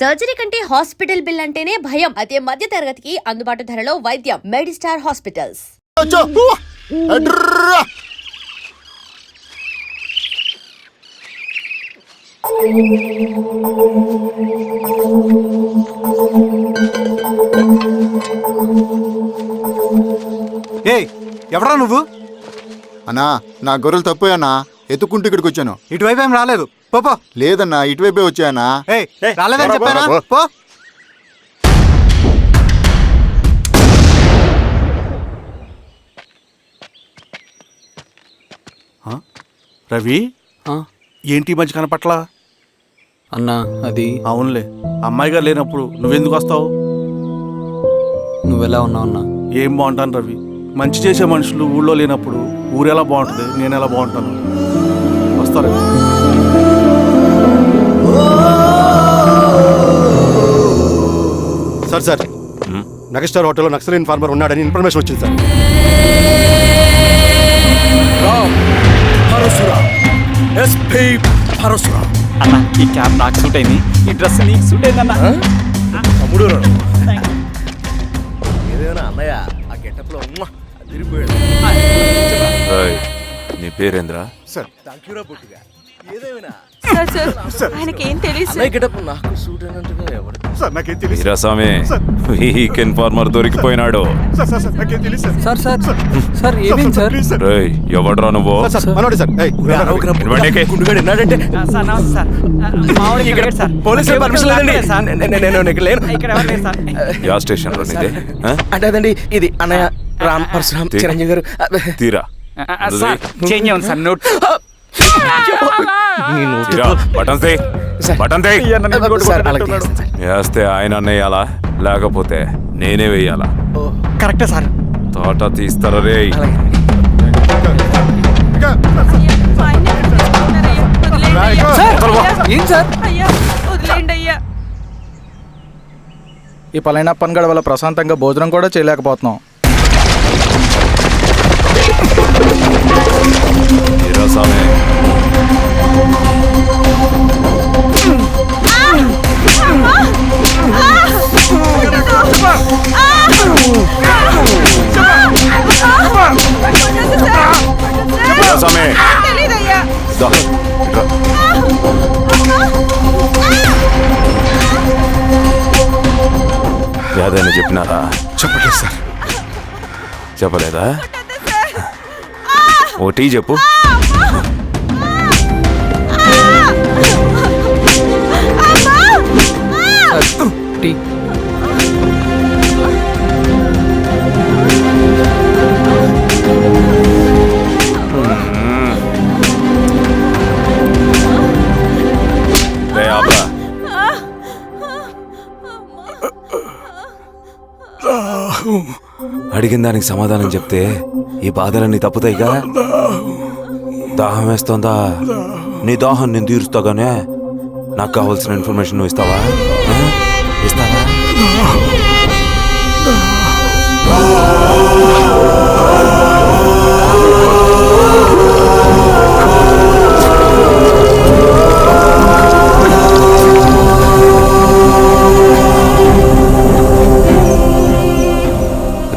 Surgery కంటే hospital bill అంటేనే భయం. అదే మధ్య తరగతికి అందుబాటు ధరలో వైద్యం. Medistar hospitals. ఏయ్, ఎవరా నువ్వు? అన్నా, నా గొర్రెలు తప్పోయన్నా, ఎత్తుకుంటూ ఇక్కడికి వచ్చాను. ఇటువైపు ఏం రాలేదు. పో. లేదన్నా, ఇటువైపే వచ్చాయన్నా. ఏయ్, రాలేదని చెప్పానా? పో. రవి, ఏంటి ఈ మధ్య కనపట్లా? అన్నా అది అవునులే, అమ్మాయి గారు లేనప్పుడు నువ్వెందుకు వస్తావు? నువ్వెలా ఉన్నావు అన్నా? ఏం బాగుంటాను రవి, మంచి చేసే మనుషులు ఊళ్ళో లేనప్పుడు ఊరు ఎలా బాగుంటుంది, నేను ఎలా బాగుంటాను? వస్తారా? సార్ మెగాస్టార్ హోటల్లో నక్సల్ ఇన్ఫార్మర్ ఉన్నాడని ఇన్ఫర్మేషన్ వచ్చింది సార్. అన్నా, ఈ క్యాబ్ నాకు సూట్ అయింది, ఈ డ్రెస్ నీకు సూట్ అయిందన్నా. తమ్ముడు ఏదైనా అన్నయ్య ఆ గెటప్లో తిరిగిపోయాడు. నీ పేరేంద్రా? సార్ థాంక్యూరా పుట్టిగా. ఏదేమైనా ఆయనకి ఏం తెలియదు. అన్నయ్య గెటప్ నాకు సూట్ అయినట్టుగా ఎవరు సార్? నాకేం తెలియదు. వీరాస్వామి, వీక్ ఇన్ఫార్మర్ దొరికిపోయినాడు. నాకేం తెలియదు సార్. సార్ ఏమైంది సార్? రేయ్, ఎవడ్రా నువ్వు? మనోడి సార్. గుండుగాడు విన్నాడంటే పోలీసులు పర్మిషన్ లేదండి, నేను ఇక్కడ లేను. యా స్టేషన్ లో నీదే? అంటే అదండి, ఇది అన్నయ్య రామ్ పరశురామ్ చిరంజీవి గారు. తీరా చేంజ్ అవ్వండి సార్, నోట్. తీరా, బటన్ వేస్తే ఆయన వేయాలా, లేకపోతే నేనే వేయాలా? కరెక్టే సార్. తోట తీస్తారా రే? ఏం సార్? ఈ పలైన పనిగడ వల్ల ప్రశాంతంగా భోజనం కూడా చేయలేకపోతున్నాం. వీరాస్వామి, వీరాస్వామి, దా, ఇట్రా. ఏదైనా చెప్పినారా? చెప్పలేదు సార్. చెప్పలేదా? ఓటీ చెప్పు. టీ. రే ఆబ్రా, అడిగిన దానికి సమాధానం చెప్తే ఈ బాధలన్నీ తప్పుతాయిగా. దాహం వేస్తోందా? నీ దాహం నేను తీరుస్తాగానే నాకు కావాల్సిన ఇన్ఫర్మేషన్ నువ్వు ఇస్తావా? ఇస్తావా?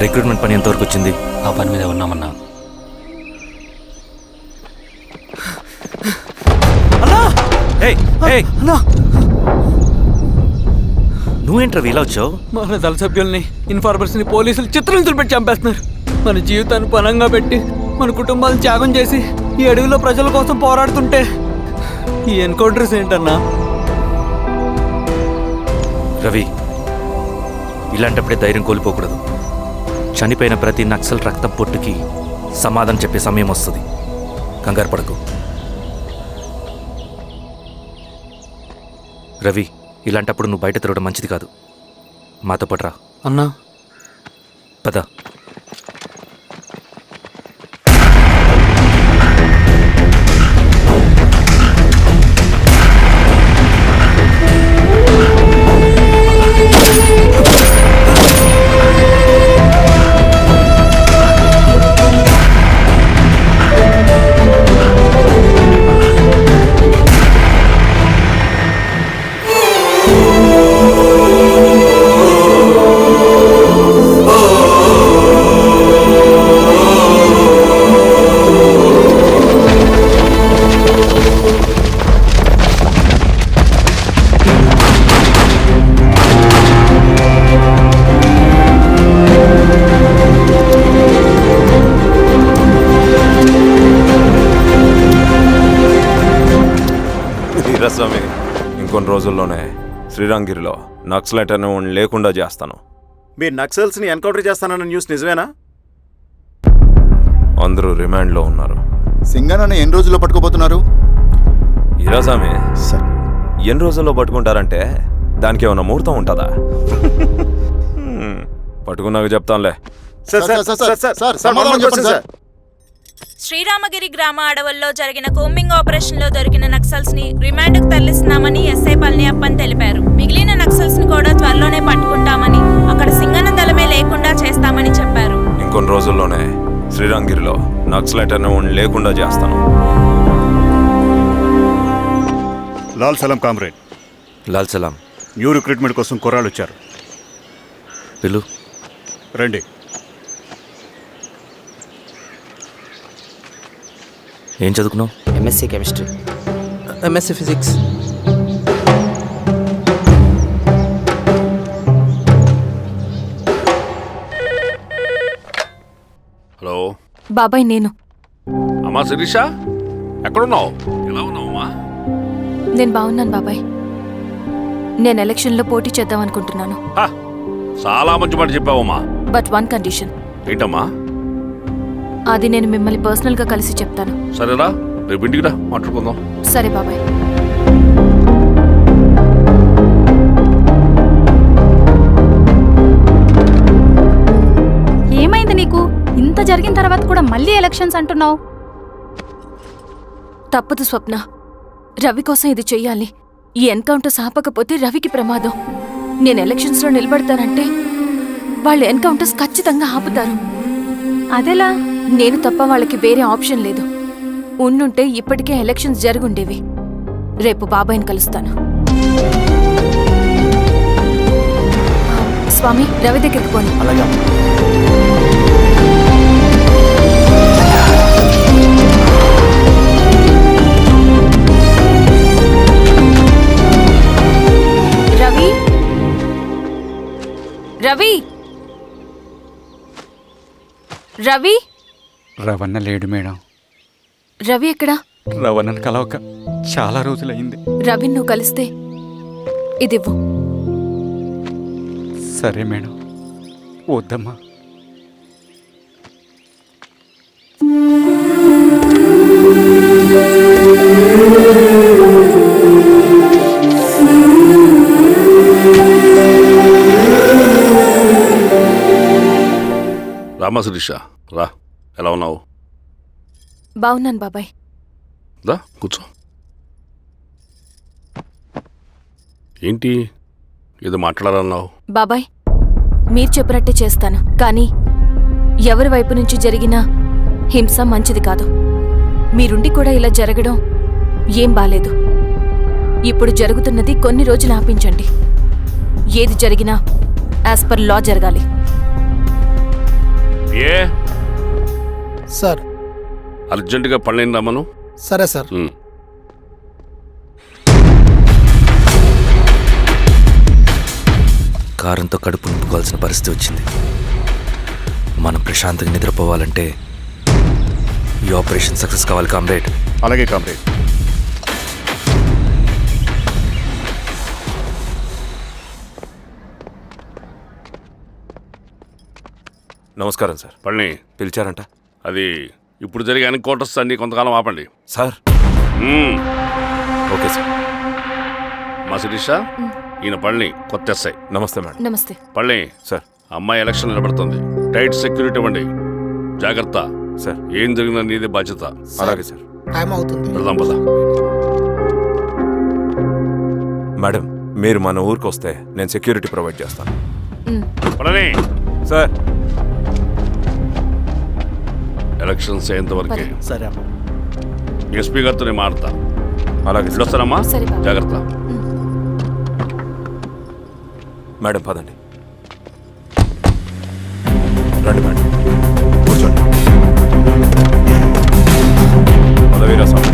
రిక్రూట్మెంట్ పని ఎంతవరకు వచ్చింది? ఆ పని మీద ఉన్నామన్నా. నువ్వేంట్రా ఇలా వచ్చావు? మన దళ సభ్యుల్ని, ఇన్ఫార్మర్స్ ని పోలీసులు చిత్రహింసలు పెట్టి చంపేస్తున్నారు. మన జీవితాన్ని పణంగా పెట్టి మన కుటుంబాలను త్యాగం చేసి ఈ అడవిలో ప్రజల కోసం పోరాడుతుంటే ఈ ఎన్కౌంటర్స్ ఏంటన్నా? రవి, ఇలాంటప్పుడే ధైర్యం కోల్పోకూడదు. చనిపోయిన ప్రతి నక్సల్ రక్తం పొట్టుకి సమాధానం చెప్పే సమయం వస్తుంది. కంగారు పడకు రవి. ఇలాంటప్పుడు నువ్వు బయట తిరగడం మంచిది కాదు. మాతో పాటు రా. అన్నా పద. స్వామి ఇంకొన్ని రోజుల్లోనే శ్రీరంగిరిలో నక్సలైట్ అనే వాడిని లేకుండా చేస్తాను. మీరు నక్సల్స్ని ఎన్కౌంటర్ చేస్తానన్న న్యూస్ నిజమేనా? అందరూ రిమాండ్లో ఉన్నారు. సింగనని ఎన్ని రోజుల్లో పట్టుకోబోతున్నారు? ఇరా స్వామి ఎన్ని రోజుల్లో పట్టుకుంటారంటే దానికి ఏమైనా ముహూర్తం ఉంటుందా? పట్టుకున్నాక చెప్తానులే. శ్రీరామగిరి గ్రామ అడవుల్లో జరిగిన కోంబింగ్ ఆపరేషన్ లో దొరికిన నక్సల్స్ ని రిమాండ్ కు తరలిస్తున్నామని ఎస్ఐ పళనియప్పన్ తెలిపారు. మిగిలిన నక్సల్స్ ని కూడా త్వరలోనే పట్టుకుంటామని, అక్కడ సింగన దళమే లేకుండా చేస్తామని చెప్పారు. ఇంకొన్ని రోజుల్లోనే శ్రీరంగిరిలో నక్సలైట్ అనే వాడిని లేకుండా చేస్తాను. లాల్ సలాం కామ్రేడ్, లాల్ సలాం. న్యూ రిక్రూట్మెంట్ కోసం కుర్రాళ్ళు వచ్చారు. పిలు. రండి. ఏం చదువుకున్నావు? MSc chemistry. MSc physics. Hello బాబాయ్, నేను అమ్మా శిరీష, ఎక్కడున్నావు? ఎలా ఉన్నావు అమ్మా? నేను బాగున్నాను బాబాయ్. నేను ఎలక్షన్లో పోటీ చేద్దాం అనుకుంటున్నాను. చాలా మంచి మాట చెప్పావమ్మా. But one condition. ఏంటమ్మా? అది నేను మిమ్మల్ని పర్సనల్గా కలిసి చెప్తాను. సరేరా, రేపు ఇంటికి రా, మాట్లాడుకుందాం. సరే బాబాయ్. ఏమైంది నీకు? ఇంత జరిగిన తర్వాత కూడా మళ్ళీ ఎలక్షన్స్ అంటున్నావు? తప్పదు స్వప్న, రవి కోసం ఇది చెయ్యాలి. ఈ ఎన్కౌంటర్ ఆపకపోతే రవికి ప్రమాదం. నేను ఎలక్షన్స్లో నిలబడతానంటే వాళ్ళు ఎన్కౌంటర్స్ ఖచ్చితంగా ఆపుతారు. అదెలా? నేను తప్ప వాళ్ళకి వేరే ఆప్షన్ లేదు. ఉండుంటే ఇప్పటికే ఎలక్షన్స్ జరుగుండేవి. రేపు బాబాయ్ని కలుస్తాను. స్వామి, రవి దగ్గరికి పోని. అలాగే. రవి, రవి, రవి. రవణ లేడు మేడం. రవి ఎక్కడా? రవణను కలవక చాలా రోజులైంది. రవి నువ్వు కలిస్తే ఇదివ్వు. సరే మేడం. వద్దమ్మా. రామా శిరీష, రా. ఎలా ఉన్నావు? బాగున్నాను బాబాయ్. దా కూర్చో. ఏంటి ఏదో మాట్లాడాలన్నావు? బాబాయ్, మీరు చెప్పినట్టే చేస్తాను. కానీ ఎవరి వైపు నుంచి జరిగినా హింస మంచిది కాదు. మీరుండి కూడా ఇలా జరగడం ఏం బాలేదు. ఇప్పుడు జరుగుతున్నది కొన్ని రోజులు ఆపించండి. ఏది జరిగినా యాజ్ పర్ లా జరగాలి. ఏ సార్. అర్జెంటుగా పళ్ళని రమ్మను. సరే సార్. కారంతో కడుపు నింపుకోవాల్సిన పరిస్థితి వచ్చింది. మనం ప్రశాంతంగా నిద్రపోవాలంటే ఈ ఆపరేషన్ సక్సెస్ కావాలి కామ్రేడ్. అలాగే కామ్రేడ్. నమస్కారం సార్. పళ్ళని పిలిచారంట? అది ఇప్పుడు జరిగే ఎన్కౌంటర్స్ అన్ని కొంతకాలం ఆపండి. సార్. Okay sir. మా శిరీష, ఈయన పళ్ళని కొత్త ఎస్ఐ. నమస్తే మేడం. నమస్తే. పళ్ళని సార్. అమ్మాయి ఎలక్షన్ నిలబడుతుంది. టైట్ సెక్యూరిటీ ఇవ్వండి. జాగ్రత్త సార్. ఏం జరిగిందో నీదే బాధ్యత. అలాగే సార్. టైం అవుతుంది. వెళ్దాం పద. మేడం, మీరు మన ఊరికి వస్తే నేను సెక్యూరిటీ ప్రొవైడ్ చేస్తాను. పళ్ళని సార్. ఎలక్షన్స్ అయ్యేంతవరకే. సరే అమ్మా. ఎస్పీ గారితో నేను మాడతా. అలాగే సార్. వస్తానమ్మా. సరే బాబు. జాగ్రత్త. మేడం పదండి. రండి మేడం, కూర్చోండి. పదవీరా స్వామి.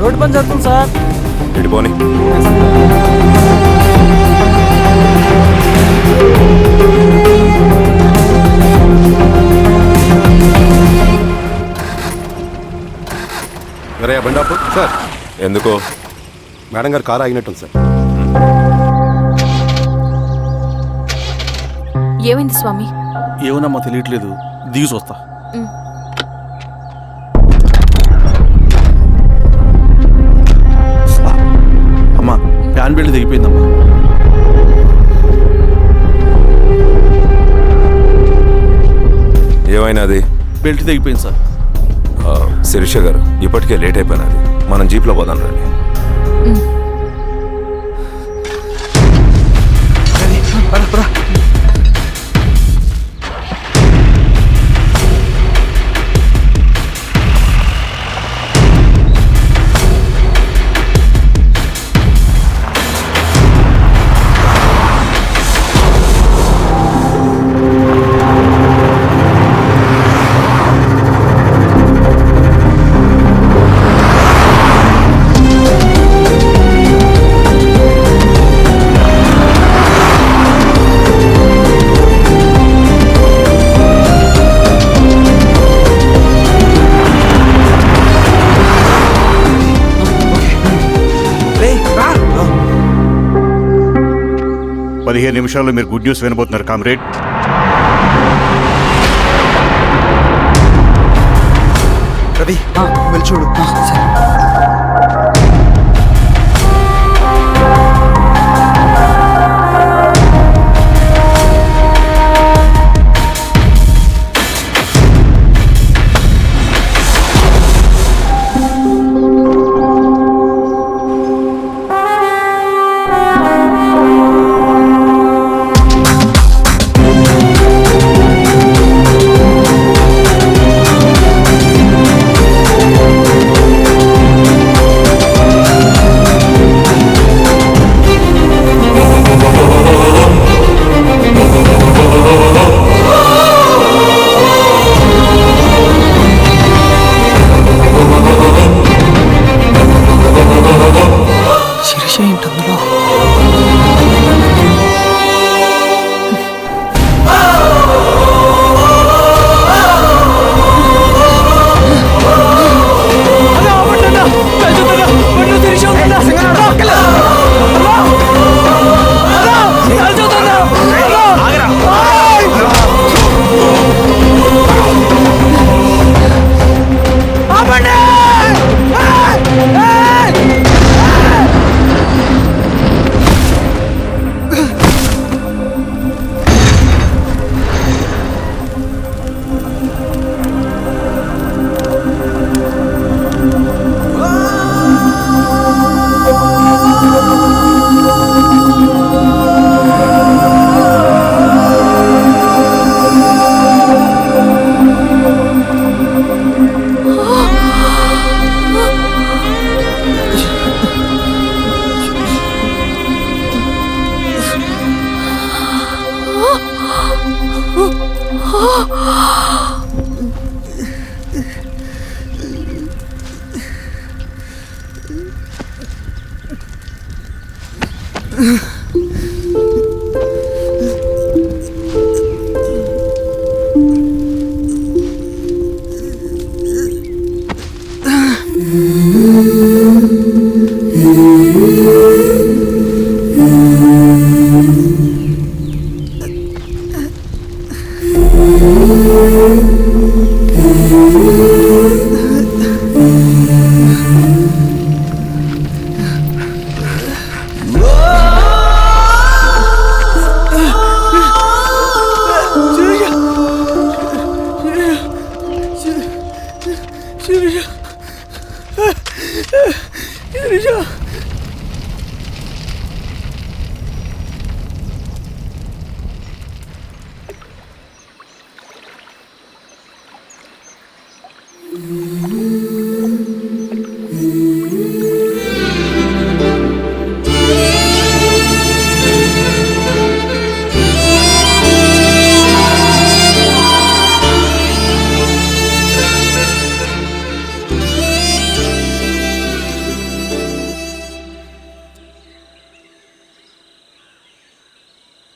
రోడ్డు పని జరుగుతుంది సార్. ఇడిపోని. అరే బండాపు సార్, ఎందుకో? మేడం గారు కారు ఆగినట్టుంది సార్. ఏమైంది స్వామి? ఏమోనమ్మా తెలియట్లేదు, దిగి చూస్తా. అమ్మా ఫ్యాన్ బెల్ట్ దిగిపోయిందమ్మా. ఏమైనాది? బెల్ట్ దిగిపోయింది సార్. శిరీష గారు, ఇప్పటికే లేట్ అయిపోయినది, మనం జీప్లో పోదాం రండి. నిమిషాల్లో మీరు గుడ్ న్యూస్ వినబోతున్నారు కామ్రేడ్. రవి వెళ్ళి చూడు.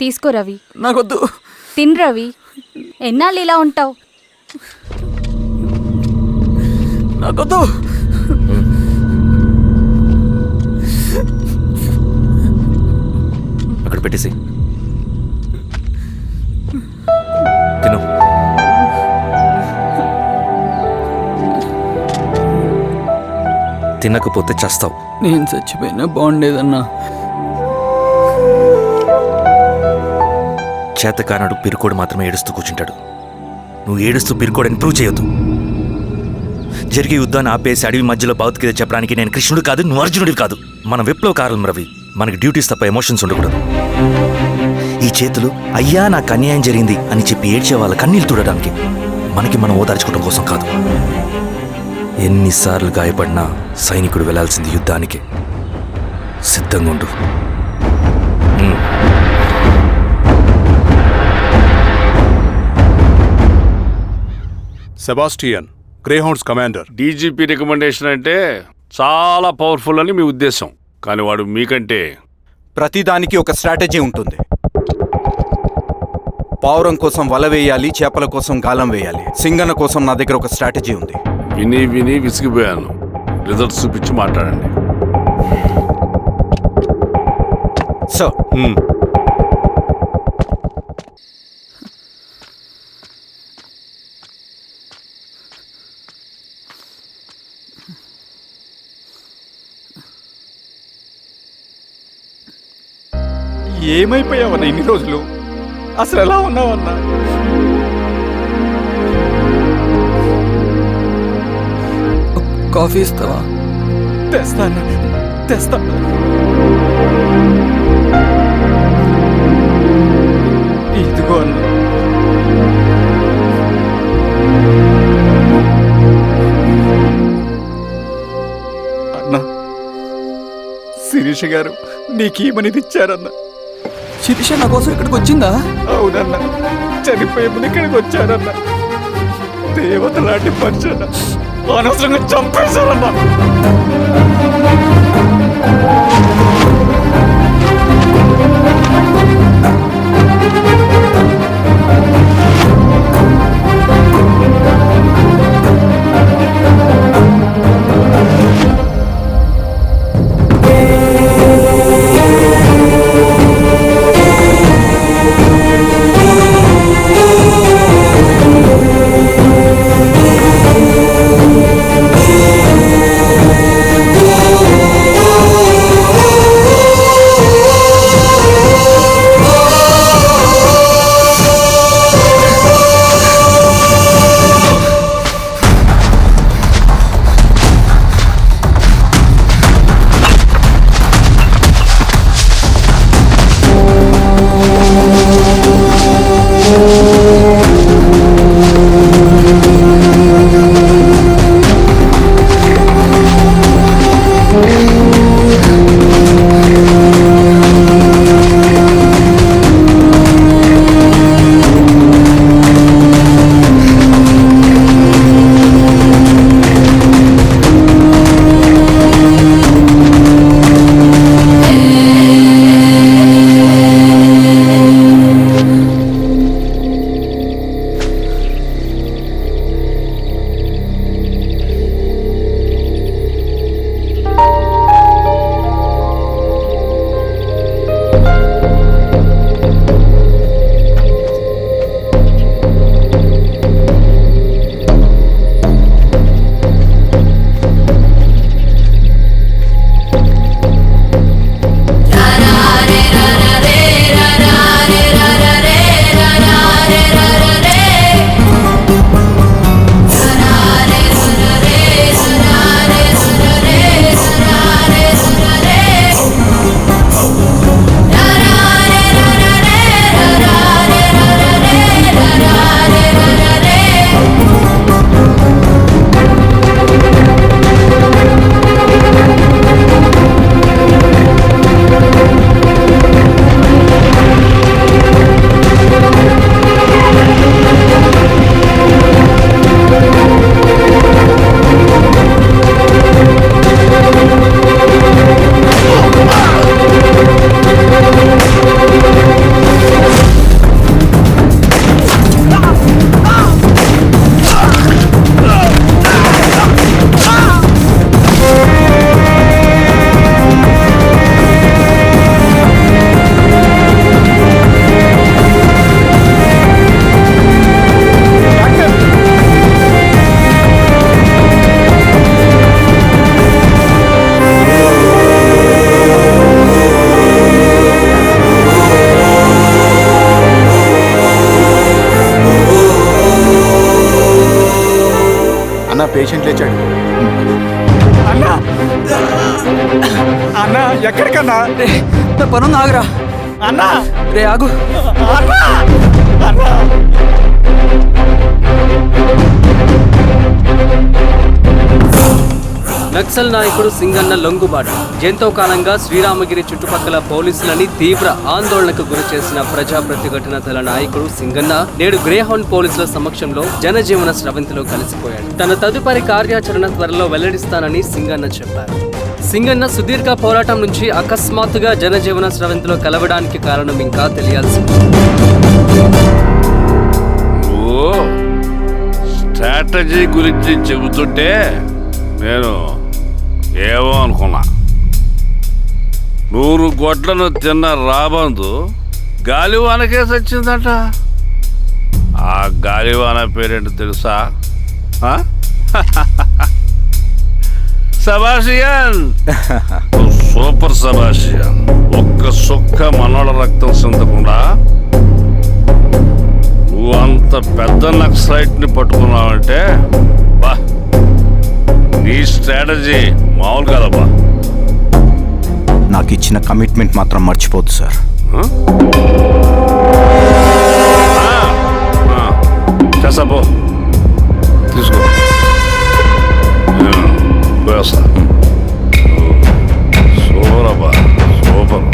తీసుకో రవి. నాకొద్దు. తిన్ రవి. ఎన్నాళ్ళు ఇలా ఉంటావు? నాకొద్దు. అక్కడ పెట్టేసి తిను. తినకపోతే చస్తావు. నేను చచ్చిపోయినా బాగుండేదన్నా. చేతకానడు పిరుకోడు మాత్రమే ఏడుస్తూ కూర్చుంటాడు. నువ్వు ఏడుస్తూ పిరుకోడని ప్రూవ్ చేయొద్దు. జరిగే యుద్ధాన్ని ఆపేసి అడవి మధ్యలో భౌతికత చెప్పడానికి నేను కృష్ణుడు కాదు, నువ్వు అర్జునుడివి కాదు. మన విప్లవకారులం రవి. మనకి డ్యూటీస్ తప్ప ఎమోషన్స్ ఉండకూడదు. ఈ చేతులు అయ్యా నాకు అన్యాయం జరిగింది అని చెప్పి ఏడ్చే వాళ్ళ కన్నీళ్ళు తుడడానికి, మనకి మనం ఓదార్చుకోవడం కోసం కాదు. ఎన్నిసార్లు గాయపడినా సైనికుడు వెళ్లాల్సింది యుద్ధానికి. సిద్ధంగా ఉండు. Sebastian, Greyhounds commander. DGP recommendation అంటే చాలా పవర్ఫుల్ అని మీ ఉద్దేశం, కానీ వాడు మీకంటే ప్రతిదానికి ఒక స్ట్రాటజీ ఉంటుంది. పావురం కోసం వల వేయాలి, చేపల కోసం గాలం వేయాలి. సింగన్న కోసం నా దగ్గర ఒక స్ట్రాటజీ ఉంది. విని విని విసిగిపోయాను. రిజల్ట్స్ చూపించి మాట్లాడండి. సో ఏమైపోయావన్నా ఇన్ని రోజులు? అసలు ఎలా ఉన్నావన్నా? కాఫీ ఇస్తావా? తెస్తాను. ఇదిగో అన్న. అన్నా, శిరీష గారు నీకేమనేది ఇచ్చారన్నా. శిరీష నా కోసం ఇక్కడికి వచ్చిందా? అవునన్నా, చనిపోయేమని ఇక్కడికి వచ్చారన్నా. దేవత లాంటి మనిషి అన్న, అనవసరంగా చంపేశారన్నా. పేషెంట్ లేచాడు. అన్నా అన్నా ఎక్కడికన్నా? రే నా పనుంది ఆగురా. అన్నా రే ఆగు. అన్నా అన్నా నక్సల్ నాయకుడు సింగన్న లొంగుబాటు ఎంతో కాలంగా శ్రీరామగిరి చుట్టుపక్కల పోలీసులని తీవ్ర ఆందోళనకు గురి చేసిన ప్రజా ప్రతిఘటన దళ నాయకుడు సింగన్న నేడు గ్రేహౌండ్ పోలీసుల సమక్షంలో జనజీవన స్రవంతిలో కలిసిపోయాడు. తన తదుపరి కార్యాచరణ త్వరలో వెల్లడిస్తానని సింగన్న చెప్పారు. సింగన్న సుదీర్ఘ పోరాటం నుంచి అకస్మాత్తుగా జనజీవన స్రవంతిలో కలవడానికి కారణం ఇంకా తెలియాల్సి ఉంది. నువ్వు స్ట్రాటజీ గురించి చెబుతుంటే నేను ఏమో అనుకున్నా. 100 గొడ్లను తిన్న రాబందు గాలివానకే సచ్చిందట. ఆ గాలివాన పేరేంటి తెలుసా? సబాషియన్. సూపర్ సబాషియన్. ఒక్క సుక్క మనోళ్ళ రక్తం చెందకుండా నువ్వు అంత పెద్ద నక్సలైట్ని పట్టుకున్నావంటే బా, నీ స్ట్రాటజీ మామూలు కదబ్బా. నాకు ఇచ్చిన కమిట్మెంట్ మాత్రం మర్చిపోద్దు సార్. చేసాపో, తీసుకో. పోయేస్తా. సూపర్ అబ్బా, సూపర్.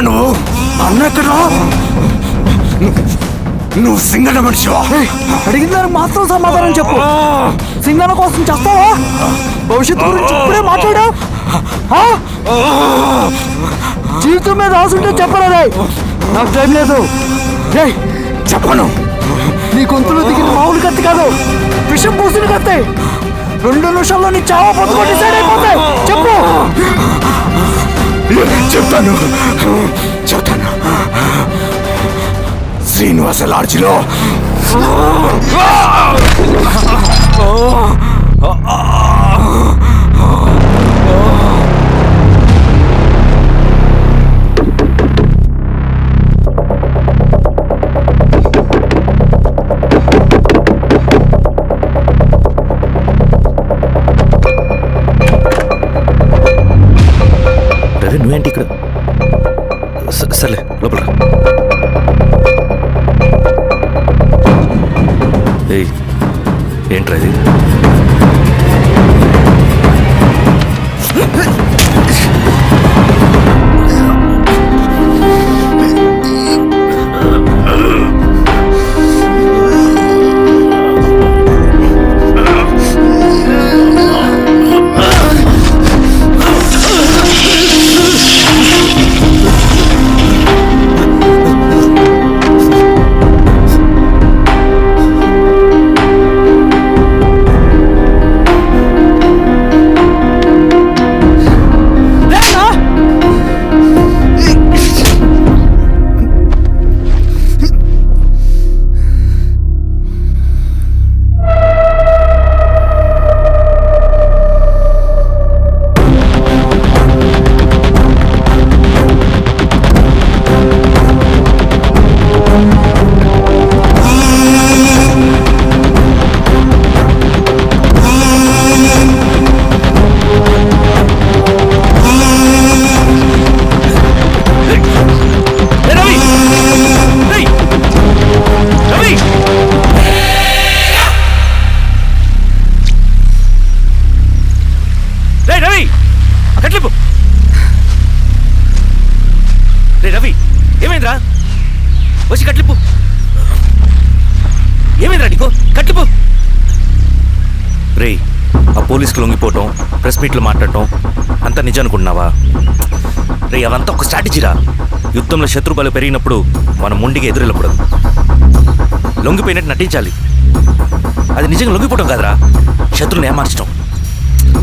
నువ్వు అన్న ఎక్కడ? నువ్వు సింగన్న మనిషివా? అడిగిన దానికి మాత్రం సమాధానం చెప్పు. సింగన్న కోసం చేస్తావా? భవిష్యత్తు గురించి ఇప్పుడే మాట్లాడా? జీవితం మీద రాసుంటే చెప్పరా? నాకు టైం లేదు. చెప్పను. నీ గొంతులో దిగిన మామూలు కత్తి కాదు, విషం పూసిన కత్తి. 2 నిమిషాల్లో నీ చావా పొద్దుకొని డిసైడ్ అయిపోతాయి. చెప్పు. చెప్తాను. శ్రీనివాస లాడ్జిలో నువ్వేంటి ఇక్కడ? సర్లే లోపల. ఏయ్, ఏంట్రా ఇది? రవి, ఏమైందిరా? వచ్చి కట్లిప్పు. ఏమైందిరా నీకు? కట్లిప్పు. రే, ఆ పోలీసుకి లొంగిపోవటం, ప్రెస్ మీట్లు మాట్లాడటం అంతా నిజం అనుకుంటున్నావా? రే, అవంతా ఒక స్ట్రాటజీరా. యుద్ధంలో శత్రుబలు పెరిగినప్పుడు మనం ముండిగా ఎదురెళ్ళకూడదు. లొంగిపోయినట్టు నటించాలి. అది నిజంగా లొంగిపోవటం కాదురా, శత్రువుని ఏమార్చడం.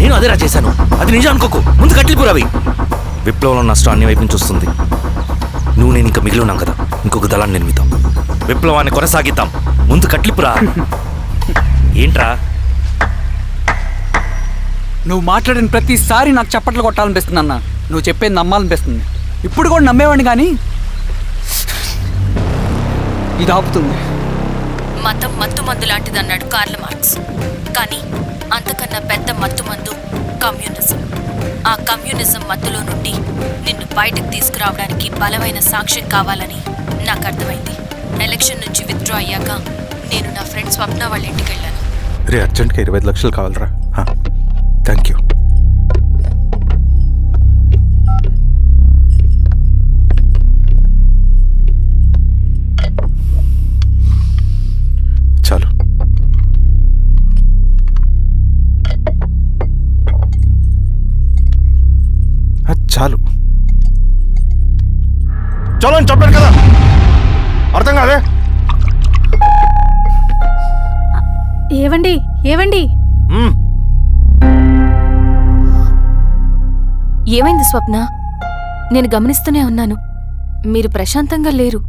నేను అదేరా చేశాను. అది నిజం అనుకోకు. ముందు కట్టిలిపు రవి. విప్లవంలో నష్టం అన్ని వైపు నుంచి వస్తుంది. నువ్వు నేను ఇంకా మిగిలి ఉన్నాం కదా, ఇంకొక దళాన్ని నిర్మితాం, విప్లవాన్ని కొనసాగిద్దాం. ముందు కట్లిపురా. ఏంట్రా నువ్వు మాట్లాడిన ప్రతిసారి నాకు చప్పట్లు కొట్టాలనిపిస్తుంది అన్న. నువ్వు చెప్పేది నమ్మాలనిపిస్తుంది. ఇప్పుడు కూడా నమ్మేవాడిని కానీ ఇది ఆపుతుంది. మతం మత్తు మందు లాంటిదన్నాడు కార్ల్ మార్క్స్. కానీ అంతకన్నా పెద్ద మత్తు మందు కమ్యూనిజం. ఆ కమ్యూనిజం మత్తులో నుండి నిన్ను బయటకు తీసుకురావడానికి బలమైన సాక్ష్యం కావాలని నాకు అర్థమైంది. ఎలక్షన్ నుంచి విత్డ్రా అయ్యాక నేను నా ఫ్రెండ్ స్వప్న వాళ్ళ ఇంటికి వెళ్ళాను. రే అర్జెంట్గా 25 లక్షలు కావాలరా. Thank you. చాలు. చాలు. చలో అని చెప్పాను కదా, అర్థం కాదే. ఏవండి ఏవండి ఏమైంది స్వప్న? నేను గమనిస్తూనే ఉన్నాను, మీరు ప్రశాంతంగా లేరు.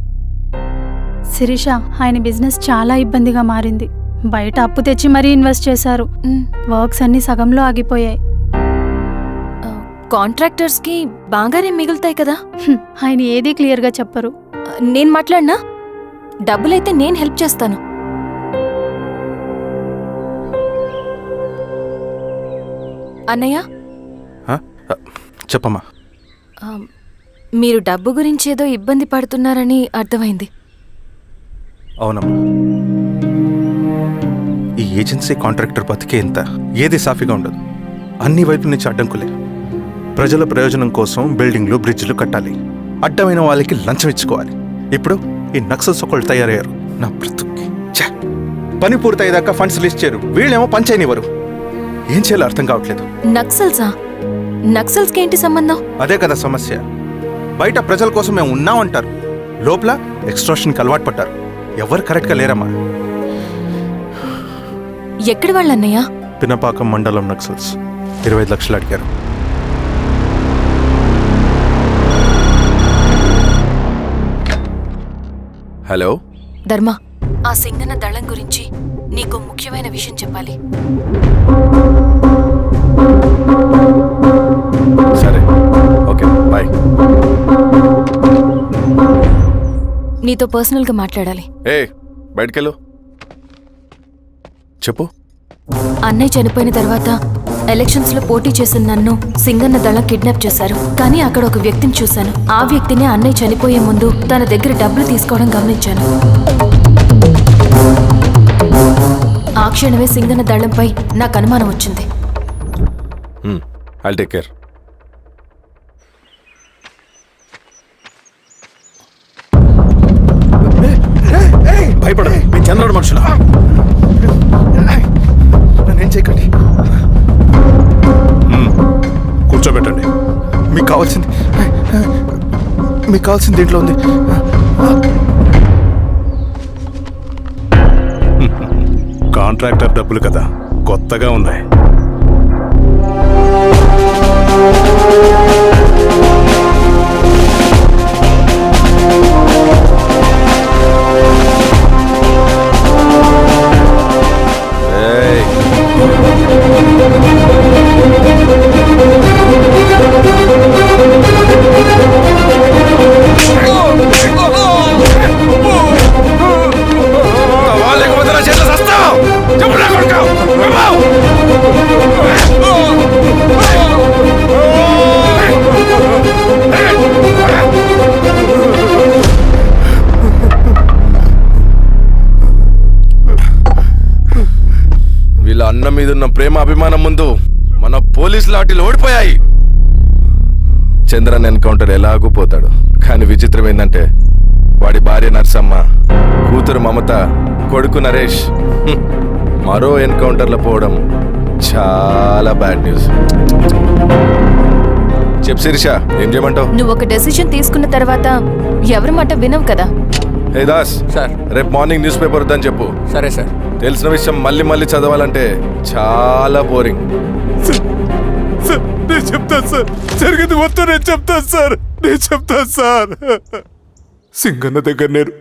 శిరీష, ఆయన బిజినెస్ చాలా ఇబ్బందిగా మారింది. బయట అప్పు తెచ్చి మరీ ఇన్వెస్ట్ చేశారు. వర్క్స్ అన్ని సగంలో ఆగిపోయాయి. కాంట్రాక్టర్స్కి బాగానే మిగులుతాయి కదా. ఆయన ఏదీ క్లియర్గా చెప్పరు. నేను మాట్లాడినా డబ్బులైతే నేను హెల్ప్ చేస్తాను. అన్నయ్య, చెప్పమ్మా. మీరు డబ్బు గురించేదో ఇబ్బంది పడుతున్నారని అర్థమైంది. అవునమ్మా, ఈ ఏజెన్సీ కాంట్రాక్టర్ బతికే ఇంత ఏది సాఫీగా ఉండదు. అన్ని వైపుల నుంచి అడ్డంకులే. ప్రజల ప్రయోజనం కోసం బిల్డింగ్లు బ్రిడ్జ్లు కట్టాలి, అడ్డమైన వాళ్ళకి లంచం ఇచ్చుకోవాలి. ఇప్పుడు ఈ నక్సల్స్ ఒకళ్ళు తయారయ్యారు. నా బ్రతుక్కి పని పూర్తయ్యేదాకా ఫండ్స్ లిస్ట్ చేయరు, వీళ్ళేమో పని చేయనివ్వరు. ఏం చేయాలో అర్థం కావట్లేదు. నక్సల్సా? నక్సల్స్కి ఏంటి సంబంధం? అదే కదా సమస్య. బయట ప్రజల కోసం మేము ఉన్నామంటారు, లోపల ఎక్స్ట్రాషన్కి అలవాటు పడ్డారు. ఎవరు కరెక్ట్గా లేరమ్మా. ఎక్కడి వాళ్ళన్నయ్య? పినపాకం మండలం నక్సల్స్ 25 లక్షలు అడిగారు. హలో ధర్మ, ఆ సింగన్న దళం గురించి నీకు ముఖ్యమైన విషయం చెప్పాలి. సరే, ఓకే, బాయ్. నీతో పర్సనల్గా మాట్లాడాలి. ఏ బయటకెళ్ళు. చెప్పు. అన్నయ్య చనిపోయిన తర్వాత ఎలక్షన్స్ లో పోటీ చేసిన నన్ను సింగన్న దళం కిడ్నాప్ చేశారు. కానీ అక్కడ ఒక వ్యక్తిని చూశాను. ఆ వ్యక్తిని అన్నయ్య చనిపోయే ముందు తన దగ్గర డబ్బులు తీసుకోవడం గమనించాను. ఆ క్షణమే సింగన్న దళంపై నాకు అనుమానం వచ్చింది. I'll take care. భయపడదు, మీ చంద్రుడు మనుషులు. నన్నేం చేయకండి. కూర్చోబెట్టండి. మీకు కావాల్సింది దీంట్లో ఉంది. కాంట్రాక్టర్ డబ్బులు కదా, కొత్తగా ఉన్నాయి. వీళ్ళ అన్న మీదున్న ప్రేమ అభిమానం ముందు మన పోలీస్ లాఠీలు ఓడిపోయాయి. చంద్రన్ ఎన్కౌంటర్ ఎలాగూ పోతాడు. కానీ విచిత్రం ఏంటంటే వాడి భార్య నర్సమ్మ, కూతురు మమత, కొడుకు నరేష్ మరో ఎన్కౌంటర్లో పోవడం చాలా బ్యాడ్ న్యూస్. చెప్పు శిరీష, ఏం చేయమంటావు? నువ్వు ఒక డెసిషన్ తీసుకున్న తర్వాత ఎవరి మాట వినవు కదా. ఏ దాస్ సార్. రేపు మార్నింగ్ న్యూస్ పేపర్ వద్దని చెప్పు. సరే సార్. తెలిసిన విషయం మళ్ళీ మళ్ళీ చదవాలంటే చాలా బోరింగ్. నేను చెప్తాను సార్, జరిగింది మొత్తం నేను చెప్తాను సార్. సింగన్న దగ్గర నేను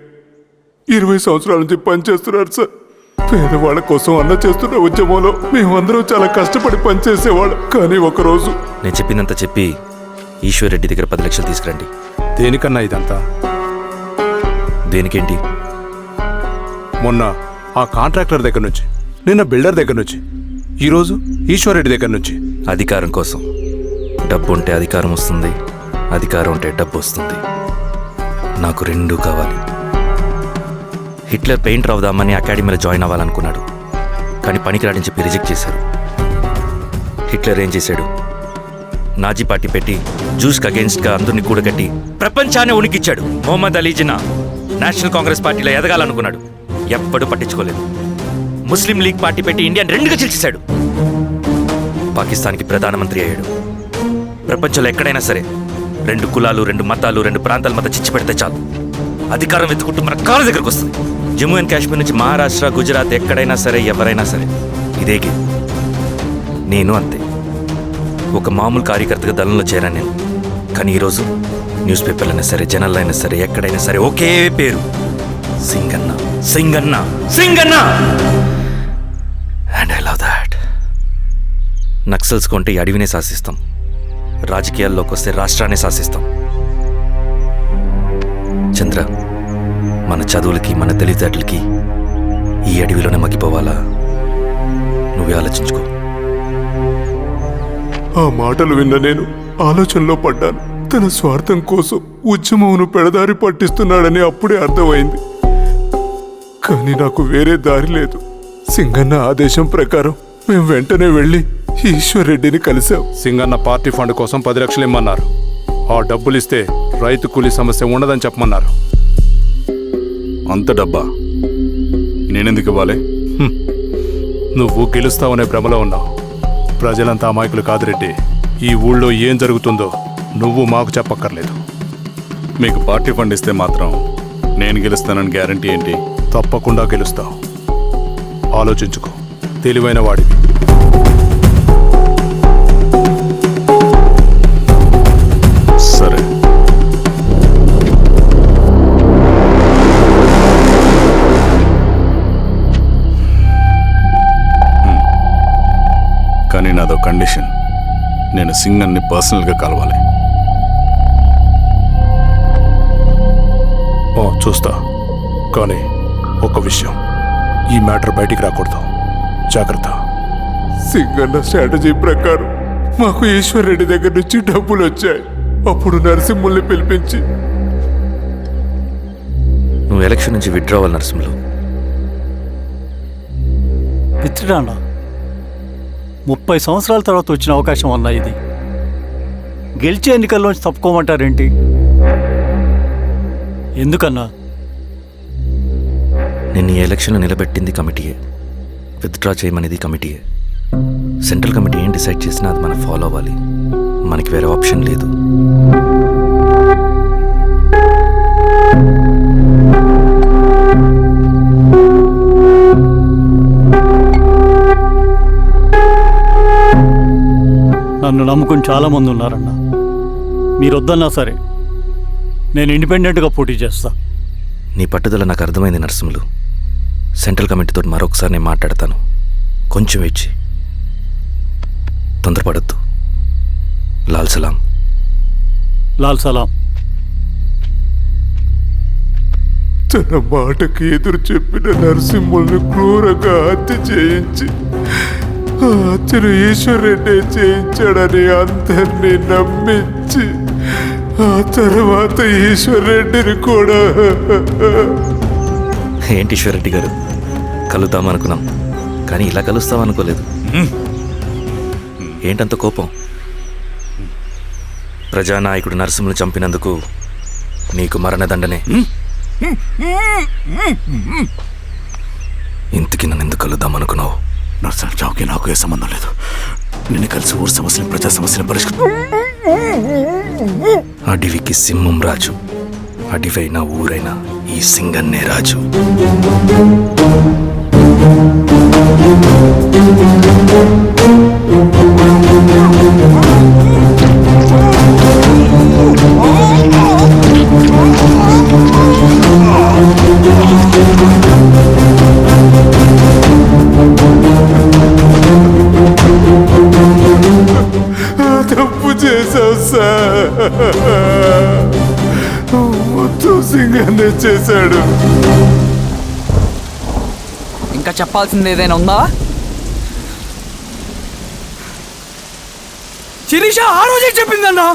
20 సంవత్సరాల నుంచి పనిచేస్తున్నాను సార్. పేదవాళ్ళ కోసం అన్న చేస్తున్న ఉద్యమంలో మేమందరం చాలా కష్టపడి పనిచేసేవాళ్ళం. కానీ ఒకరోజు నేను చెప్పినంత చెప్పి ఈశ్వర్ రెడ్డి దగ్గర 10 లక్షలు తీసుకురండి. దేనికన్నా ఇదంతా? దేనికేంటి? మొన్న ఆ కాంట్రాక్టర్ దగ్గర నుంచి, నిన్న బిల్డర్ దగ్గర నుంచి, ఈరోజు ఈశ్వర్ రెడ్డి దగ్గర నుంచి. అధికారం కోసం. డబ్బు ఉంటే అధికారం వస్తుంది, అధికారం ఉంటే డబ్బు వస్తుంది. నాకు రెండూ కావాలి. హిట్లర్ పెయింటర్ అవుదామని అకాడమీలో జాయిన్ అవ్వాలనుకున్నాడు, కానీ పనికిరాడని చెప్పి రిజెక్ట్ చేశారు. హిట్లర్ ఏం చేశాడు? నాజీ పార్టీ పెట్టి జూస్కి అగేన్స్ట్గా అందరినీ కూడగట్టి ప్రపంచాన్ని ఉనికిచ్చాడు. మొహమ్మద్ అలీ జిన్నా నేషనల్ కాంగ్రెస్ పార్టీలో ఎదగాలనుకున్నాడు, ఎప్పుడూ పట్టించుకోలేదు. ముస్లిం లీగ్ పార్టీ పెట్టి ఇండియాని రెండుగా చీల్చేశాడు. పాకిస్తాన్కి ప్రధానమంత్రి అయ్యాడు. ప్రపంచంలో ఎక్కడైనా సరే 2 కులాలు, 2 మతాలు, 2 ప్రాంతాల మధ్య చిచ్చు పెడితే చాలు, అధికారం వెతుకుంటూ మన కాళ్ళ దగ్గరకు వస్తుంది. జమ్మూ అండ్ కాశ్మీర్ నుంచి మహారాష్ట్ర, గుజరాత్ ఎక్కడైనా సరే, ఎవరైనా సరే ఇదే గేమ్. నేను అంతే. ఒక మామూలు కార్యకర్తగా దళంలో చేరాను నేను. కానీ ఈరోజు న్యూస్ పేపర్లైనా సరే, జనాల్లో అయినా సరే, ఎక్కడైనా సరే ఒకే పేరు, Singanna, Singanna, Singanna. And I love that. Naxals కొంటే ఈ అడవినే శాసిస్తాం, రాజకీయాల్లోకి వస్తే రాష్ట్రాన్ని శాసిస్తాం. చంద్ర, మన చదువులకి, మన తెలివితేటలకి ఈ అడవిలోనే మగ్గిపోవాలా? నువ్వే ఆలోచించుకో. ఆ మాటలు విన్న నేను ఆలోచనలో పడ్డాను. తన స్వార్థం కోసం ఉద్యమమును పెడదారి పట్టిస్తున్నాడని అప్పుడే అర్థమైంది. కానీ నాకు వేరే దారి లేదు. సింగన్న ఆదేశం ప్రకారం మేము వెంటనే వెళ్ళి ఈశ్వర్ రెడ్డిని కలిశాం. సింగన్న పార్టీ ఫండ్ కోసం 10 లక్షలు ఇమ్మన్నారు. ఆ డబ్బులు ఇస్తే రైతు కూలీ సమస్య ఉండదని చెప్పమన్నారు. అంత డబ్బా నేనెందుకు ఇవ్వాలి? నువ్వు గెలుస్తావనే భ్రమలో ఉన్నావు. ప్రజలంతా అమాయకులు కాదు రెడ్డి. ఈ ఊళ్ళో ఏం జరుగుతుందో నువ్వు మాకు చెప్పక్కర్లేదు. మీకు పార్టీ ఫండ్ ఇస్తే మాత్రం నేను గెలుస్తానని గ్యారంటీ ఏంటి? తప్పకుండా గెలుస్తావు. ఆలోచించుకో, తెలివైన వాడివి. సరే. కానీ నాదో కండిషన్. నేను సింగన్ని పర్సనల్గా కలవాలి. చూస్తా. కానీ ఒక విషయం, ఈ మ్యాటర్ బయటికి రాకూడదు. జాగ్రత్త. సింగన్న స్ట్రాటజీ ప్రకారం మాకు ఈశ్వర్ రెడ్డి దగ్గర నుంచి డబ్బులు వచ్చాయి. అప్పుడు నరసింహుల్ని పిలిపించి, నువ్వు ఎలక్షన్ నుంచి విత్డ్రా అవ్వాలి నరసింహులు. విత్డ్రానా? 30 సంవత్సరాల తర్వాత వచ్చిన అవకాశం అన్నా ఇది. గెలిచే ఎన్నికల్లోంచి తప్పుకోమంటారేంటి? ఎందుకన్నా? నిన్ను ఈ ఎలక్షన్లో నిలబెట్టింది కమిటీయే, విత్డ్రా చేయమనేది కమిటీయే. సెంట్రల్ కమిటీ ఏం డిసైడ్ చేసినా అది మనం ఫాలో అవ్వాలి. మనకి వేరే ఆప్షన్ లేదు. నన్ను నమ్ముకుని చాలామంది ఉన్నారన్నా. మీరు వద్దన్నా సరే నేను ఇండిపెండెంట్గా పోటీ చేస్తా. నీ పట్టుదల నాకు అర్థమైంది నరసింహులు. సెంట్రల్ కమిటీతో మరొకసారి నేను మాట్లాడతాను. కొంచెం వెయిట్ చేయి, తొందరపడద్దు. లాల్ సలాం. లాల్ సలాం. తన మాటకి ఎదురు చెప్పిన నరసింహుల్ని క్రూరంగా హత్య చేయించి, ఆ హత్యను ఈశ్వర్ రెడ్డి చేయించాడని అందరినీ నమ్మించి, ఆ తర్వాత ఈశ్వర్ రెడ్డిని కూడా. ఏంటి ఈశ్వరరెడ్డి గారు, కలుద్దామనుకున్నాం కానీ ఇలా కలుస్తామనుకోలేదు. ఏంటంత కోపం? ప్రజానాయకుడు నరసింహులు చంపినందుకు నీకు మరణదండనే. ఇంతకీ నన్ను ఎందుకు కలుద్దామనుకున్నావు? నరసింహ చావుకి నాకు ఏ సంబంధం లేదు. నిన్ను కలిసి ఊరు సమస్యలు, ప్రజా సమస్యలు పరిష్కరించు. అడవికి సింహం రాజు, అడివైనా ఊరైనా ఈ సింగన్నే రాజు. తప్పు చేశావు సార్. మొత్తం సింగన్నే చేశాడు. ఇంకా చెప్పాల్సింది ఏదైనా ఉందా? శిరీష ఆ రోజే చెప్పిందన్నా.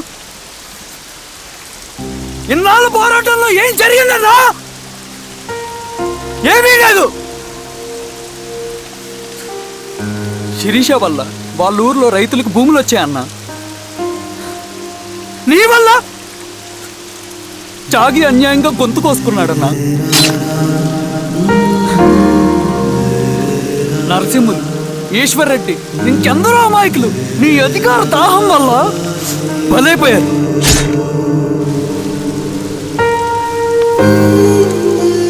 ఇన్నాళ్ళ పోరాటంలో ఏం జరిగిందన్నా? ఏమీ లేదు. శిరీష వల్ల వాళ్ళ ఊర్లో రైతులకు భూములు వచ్చాయన్నా. నీ వల్ల చాగి అన్యాయంగా గొంతు కోసుకున్నాడన్నా. నరసింహులు, ఈశ్వర్ రెడ్డి, ఇంకెందరో అమాయకులు నీ అధికార దాహం వల్ల బలైపోయారు.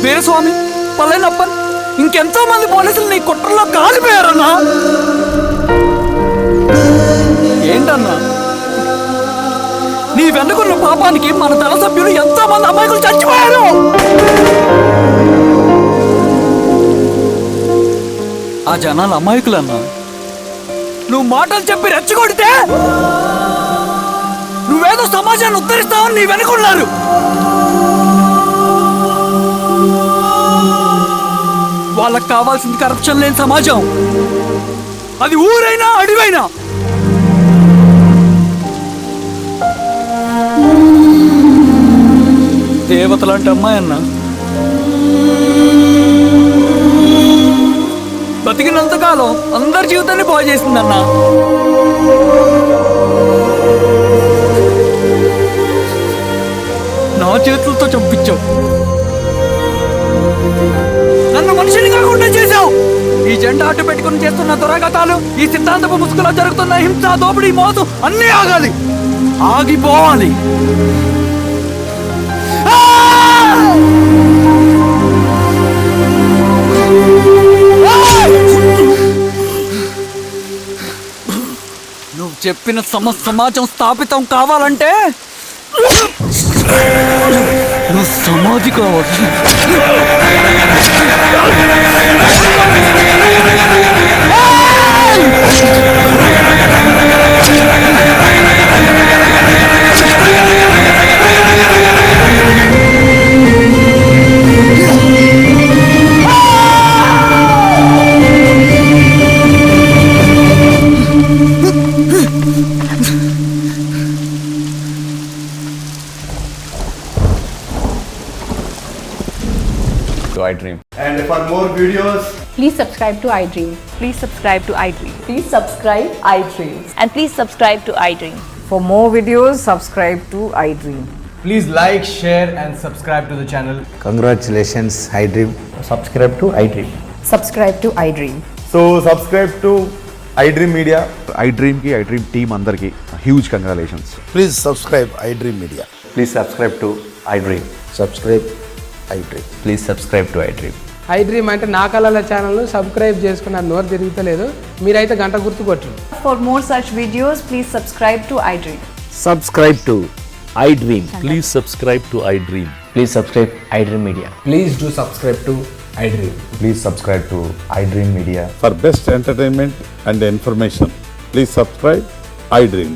వీరస్వామి, పల్లెనప్పన్, ఇంకెంతో మంది పోలీసులు నీ కుట్రలో కాలిపోయారన్నా. ఏంటన్నా, నీ వెనుకున్న పాపానికి మన దళ సభ్యులు ఎంతో మంది అమాయకులు చచ్చిపోయారు. ఆ జనాలు అమాయకులన్నా. నువ్వు మాటలు చెప్పి రెచ్చగొడితే నువ్వేదో సమాజాన్ని ఉద్ధరిస్తావని నీ వెనుకున్నారు. వాళ్ళకి కావాల్సింది కరప్షన్ లేని సమాజం. అది ఊరైనా అడివైనా. దేవతలాంటి అమ్మాయి అన్నా. బతికినంతకాలం అందరి జీవితాన్ని బాగు చేసిందన్నా. నా చేతులతో చంపించావు. నన్ను మనిషిని కాకుండా చేశావు. ఈ జెండా అడ్డు పెట్టుకుని చేస్తున్న దురాఘాతాలు, ఈ సిద్ధాంతపు ముసుగులో జరుగుతున్న హింస, దోపిడీ, మోసం అన్నీ ఆగాలి, ఆగిపోవాలి. నువ్వు చెప్పిన సమాజం స్థాపితం కావాలంటే నువ్వు సమాధి కావాలి. iDream. And for more videos, Please subscribe to iDream. Please subscribe to iDream. Please subscribe iDream. And please subscribe to iDream. For more videos, subscribe to iDream. Please like, share and subscribe to the channel. congratulations iDream. Subscribe to iDream. Subscribe to iDream. So subscribe to iDream Media. iDream కి iDream team అందరికి huge congratulations. Please subscribe iDream Media. Please subscribe to iDream. Subscribe iDream. Please subscribe to iDream. iDream అంటే నా కళల channel subscribe చేసుకున్న నోరు తిరుగుతలేదు. మీరైతే గంట గుర్తు కొట్టండి. For more such videos, please subscribe to iDream. Subscribe to iDream. Please subscribe to iDream. Please subscribe iDream Media. Please do subscribe to iDream. Please subscribe to iDream Media. For best entertainment and information please subscribe iDream.